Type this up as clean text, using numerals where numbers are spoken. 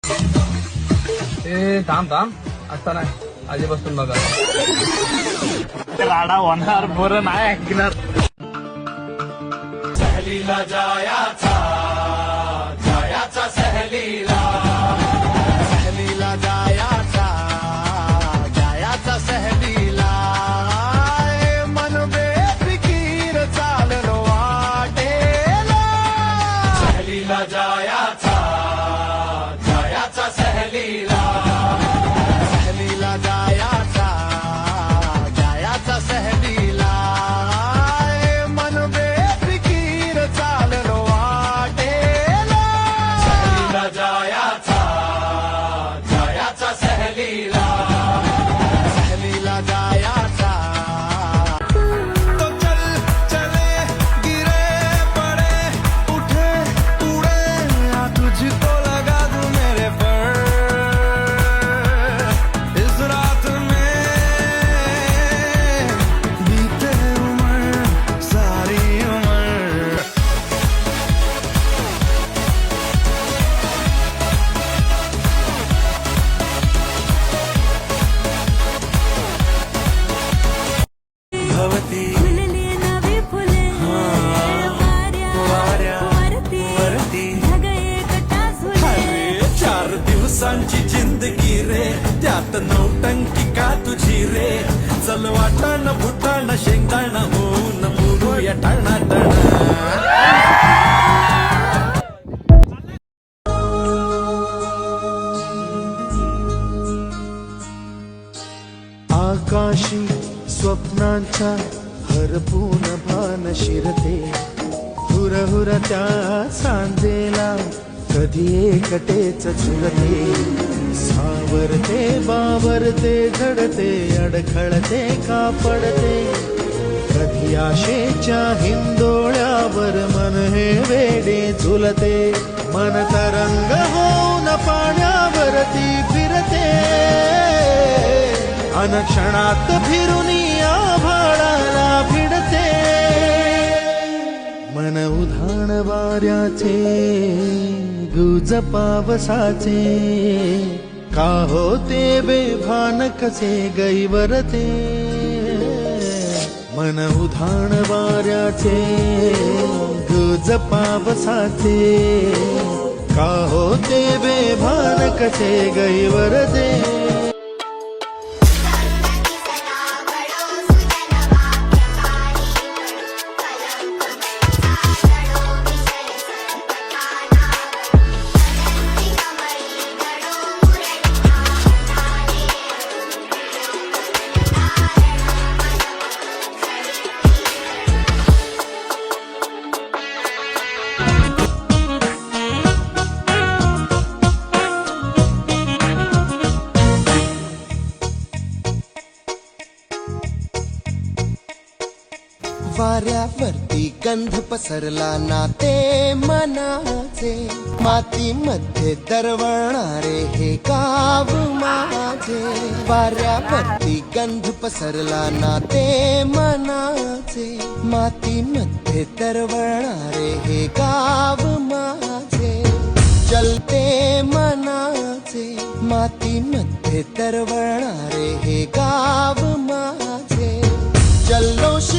ए थांब थांब, आता नाही आधी बसून बघा. राडा होणार, बरं नाही ऐकणार. सहलीला जायाचा, जायाचा सहलीला, सहलीला जायाचा, जायाचा सहलीला. मन बेफिकीर चाललो वाटेला. सहलीला जायाचा, जायाचा सहलीला, सहलीला जायाचा, जायाचा सहलीला. मन बेफिकीर चाललो वाटेला. सहलीला जायाचा, जायाचा सहलीला, सहलीला जायाचा. तो चल चले गिरे पड़े उठे उड़े, आ तुझको लगा दूं मेरे पर. इस रात में बीते उम्र, सारी उम्र. भवती फुलली नवी फुले वाऱ्या वरती ढग एकटा झुले. अरे 4 दिवसांची जिंदगी रे, त्यात नौटंकी का तुझी रे. चल वाटाण फुटाण शेंगदाण होऊन मुरूया टाणा. आकाशी स्वप्नांचा हरपून भान शिरते. हुरहुर त्या सांजेला कधी एकटेच झुलते. सावरते बावरते झडते, अडखळते का पडते. कधी आशेच्या हिंदोळ्यावर मन हे वेडे झुलते. मन तरंग होऊन पाण्यावरती फिरते. अनक्षणात फिरून आभाळाला भिडते. मन उधाण वाऱ्याचे, गुज पावसाचे. का होते बेभान कसे गैवरते. मन उधाण वाऱ्याचे, गुज पावसाचे. का होते बेभान कसे गैवरते. वाऱ्यावरती गंध पसरला नाते मनाचे. मातीमध्ये दरवळणारे हे गाव माझे. वाऱ्यावरती गंध पसरला नाते मनाचे. मातीमध्ये दरवळणारे हे गाव माझे. चलते मनाचे, मातीमध्ये दरवळणारे हे गाव माझे. जल्लोष